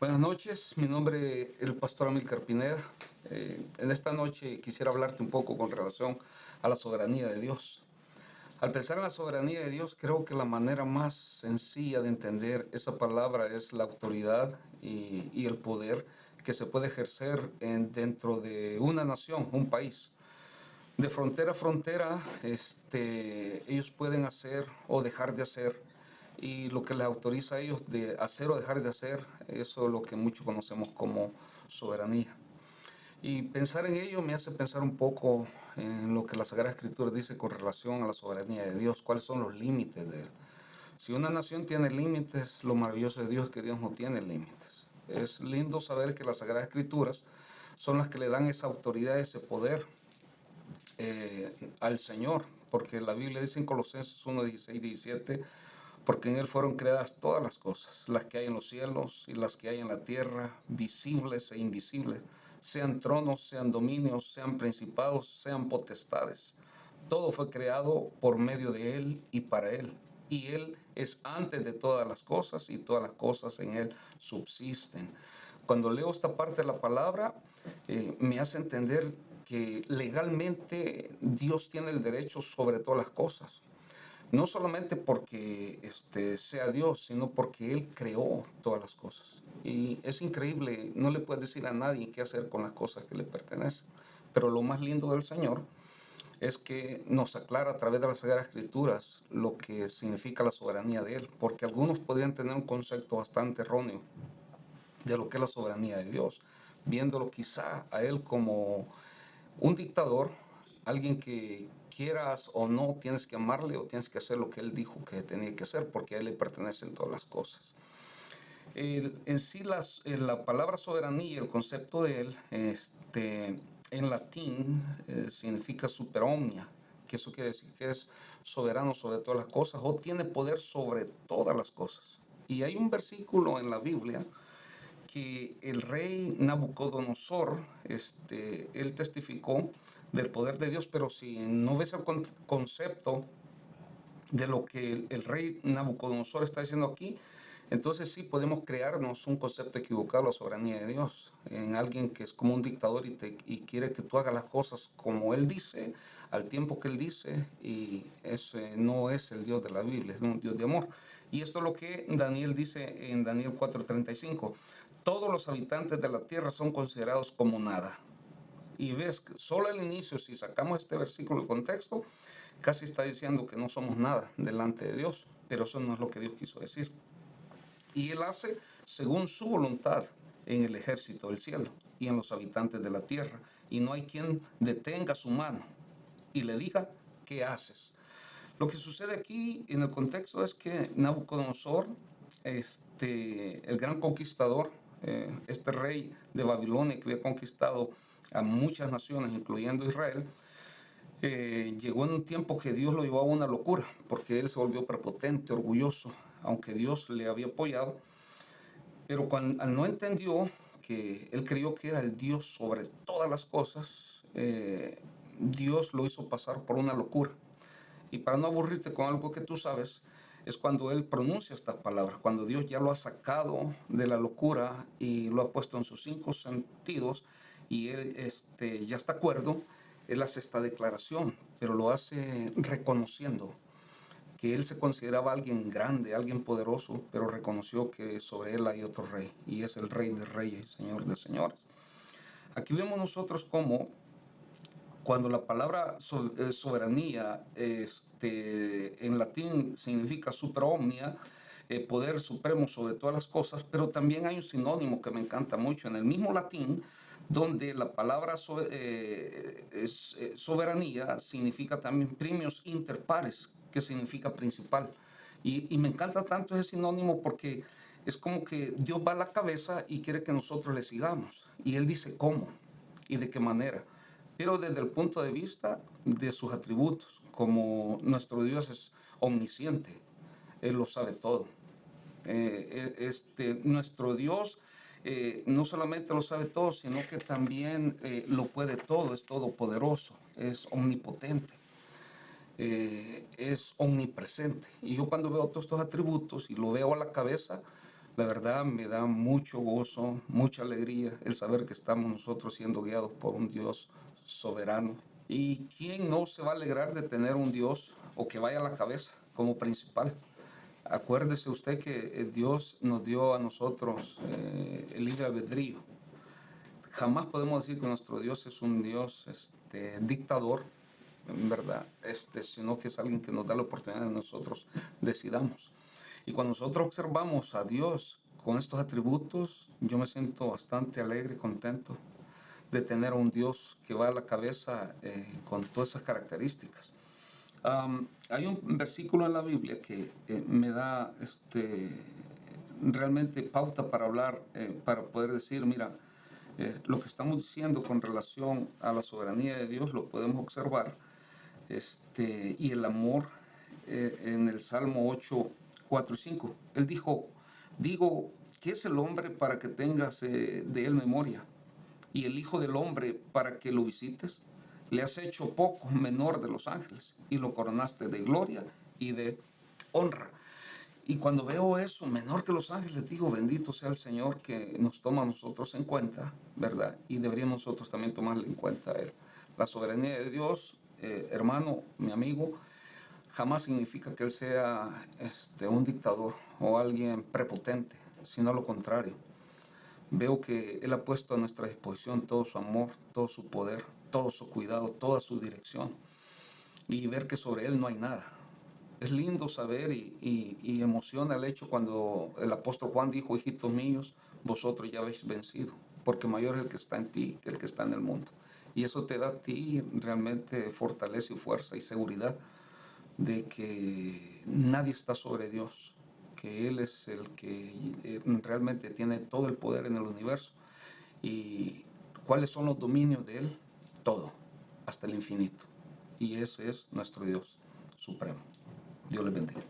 Buenas noches, mi nombre es el pastor Amílcar Pineda. En esta noche quisiera hablarte un poco con relación a la soberanía de Dios. Al pensar en la soberanía de Dios, creo que la manera más sencilla de entender esa palabra es la autoridad y el poder que se puede ejercer dentro de una nación, un país. De frontera a frontera, ellos pueden hacer o dejar de hacer, y lo que les autoriza a ellos de hacer o dejar de hacer, eso es lo que muchos conocemos como soberanía. Y pensar en ello me hace pensar un poco en lo que la Sagrada Escritura dice con relación a la soberanía de Dios, cuáles son los límites de Él. Si una nación tiene límites, lo maravilloso de Dios es que Dios no tiene límites. Es lindo saber que las Sagradas Escrituras son las que le dan esa autoridad, ese poder al Señor, porque la Biblia dice en Colosenses 1, 16, 17, porque en Él fueron creadas todas las cosas, las que hay en los cielos y las que hay en la tierra, visibles e invisibles, sean tronos, sean dominios, sean principados, sean potestades. Todo fue creado por medio de Él y para Él. Y Él es antes de todas las cosas y todas las cosas en Él subsisten. Cuando leo esta parte de la palabra, me hace entender que legalmente Dios tiene el derecho sobre todas las cosas. No solamente porque sea Dios, sino porque Él creó todas las cosas. Y es increíble, no le puedes decir a nadie qué hacer con las cosas que le pertenecen. Pero lo más lindo del Señor es que nos aclara a través de las Sagradas Escrituras lo que significa la soberanía de Él, porque algunos podrían tener un concepto bastante erróneo de lo que es la soberanía de Dios, viéndolo quizá a Él como un dictador, alguien que quieras o no tienes que amarle o tienes que hacer lo que Él dijo que tenía que hacer, porque a Él le pertenecen todas las cosas. En sí la palabra soberanía, el concepto de Él, en latín significa super omnia, que eso quiere decir que es soberano sobre todas las cosas o tiene poder sobre todas las cosas. Y hay un versículo en la Biblia que el rey Nabucodonosor, él testificó del poder de Dios, pero si no ves el concepto de lo que el rey Nabucodonosor está diciendo aquí, entonces sí podemos crearnos un concepto equivocado de la soberanía de Dios, en alguien que es como un dictador y quiere que tú hagas las cosas como Él dice, al tiempo que Él dice, y ese no es el Dios de la Biblia, es un Dios de amor. Y esto es lo que Daniel dice en Daniel 4:35, todos los habitantes de la tierra son considerados como nada. Y ves que solo al inicio, si sacamos este versículo del contexto, casi está diciendo que no somos nada delante de Dios, pero eso no es lo que Dios quiso decir. Y Él hace según su voluntad en el ejército del cielo y en los habitantes de la tierra, y no hay quien detenga su mano y le diga, ¿qué haces? Lo que sucede aquí en el contexto es que Nabucodonosor, el gran conquistador, este rey de Babilonia que había conquistado a muchas naciones, incluyendo Israel, llegó en un tiempo que Dios lo llevó a una locura, porque él se volvió prepotente, orgulloso, aunque Dios le había apoyado, pero cuando al no entendió que él creyó que era el Dios sobre todas las cosas, Dios lo hizo pasar por una locura. Y para no aburrirte con algo que tú sabes, es cuando él pronuncia estas palabras, cuando Dios ya lo ha sacado de la locura y lo ha puesto en sus cinco sentidos y él ya está acuerdo, él hace esta declaración, pero lo hace reconociendo que él se consideraba alguien grande, alguien poderoso, pero reconoció que sobre él hay otro rey, y es el Rey de Reyes y Señor de Señores. Aquí vemos nosotros cómo cuando la palabra soberanía en latín significa super omnia, poder supremo sobre todas las cosas, pero también hay un sinónimo que me encanta mucho en el mismo latín, donde la palabra soberanía significa también primios inter pares, que significa principal. Y me encanta tanto ese sinónimo porque es como que Dios va a la cabeza y quiere que nosotros le sigamos. Y Él dice cómo y de qué manera, pero desde el punto de vista de sus atributos, como nuestro Dios es omnisciente, Él lo sabe todo. Nuestro Dios no solamente lo sabe todo, sino que también lo puede todo, es todopoderoso, es omnipotente, es omnipresente. Y yo cuando veo todos estos atributos y lo veo a la cabeza, La verdad me da mucho gozo, mucha alegría el saber que estamos nosotros siendo guiados por un Dios soberano. ¿Y quién no se va a alegrar de tener un Dios o que vaya a la cabeza como principal? Acuérdese usted que Dios nos dio a nosotros el libre albedrío. Jamás podemos decir que nuestro Dios es un Dios dictador, en verdad, sino que es alguien que nos da la oportunidad de nosotros decidamos. Y cuando nosotros observamos a Dios con estos atributos, yo me siento bastante alegre y contento de tener a un Dios que va a la cabeza con todas esas características. Hay un versículo en la Biblia que me da realmente pauta para hablar, para poder decir, mira, lo que estamos diciendo con relación a la soberanía de Dios lo podemos observar, y el amor en el Salmo 8, 4 y 5. Él digo, ¿qué es el hombre para que tengas de él memoria? Y el Hijo del Hombre para que lo visites. Le has hecho poco menor de los ángeles y lo coronaste de gloria y de honra. Y cuando veo eso, menor que los ángeles, digo, bendito sea el Señor que nos toma a nosotros en cuenta, ¿verdad? Y deberíamos nosotros también tomarle en cuenta a Él. La soberanía de Dios, hermano, mi amigo, jamás significa que Él sea un dictador o alguien prepotente, sino lo contrario. Veo que Él ha puesto a nuestra disposición todo su amor, todo su poder, todo su cuidado, toda su dirección. Y ver que sobre Él no hay nada. Es lindo saber y emociona el hecho cuando el apóstol Juan dijo, hijitos míos, vosotros ya habéis vencido, porque mayor es el que está en ti que el que está en el mundo. Y eso te da a ti realmente fortaleza y fuerza y seguridad de que nadie está sobre Dios, que Él es el que realmente tiene todo el poder en el universo. ¿Y cuáles son los dominios de Él? Todo, hasta el infinito. Y ese es nuestro Dios supremo. Dios les bendiga.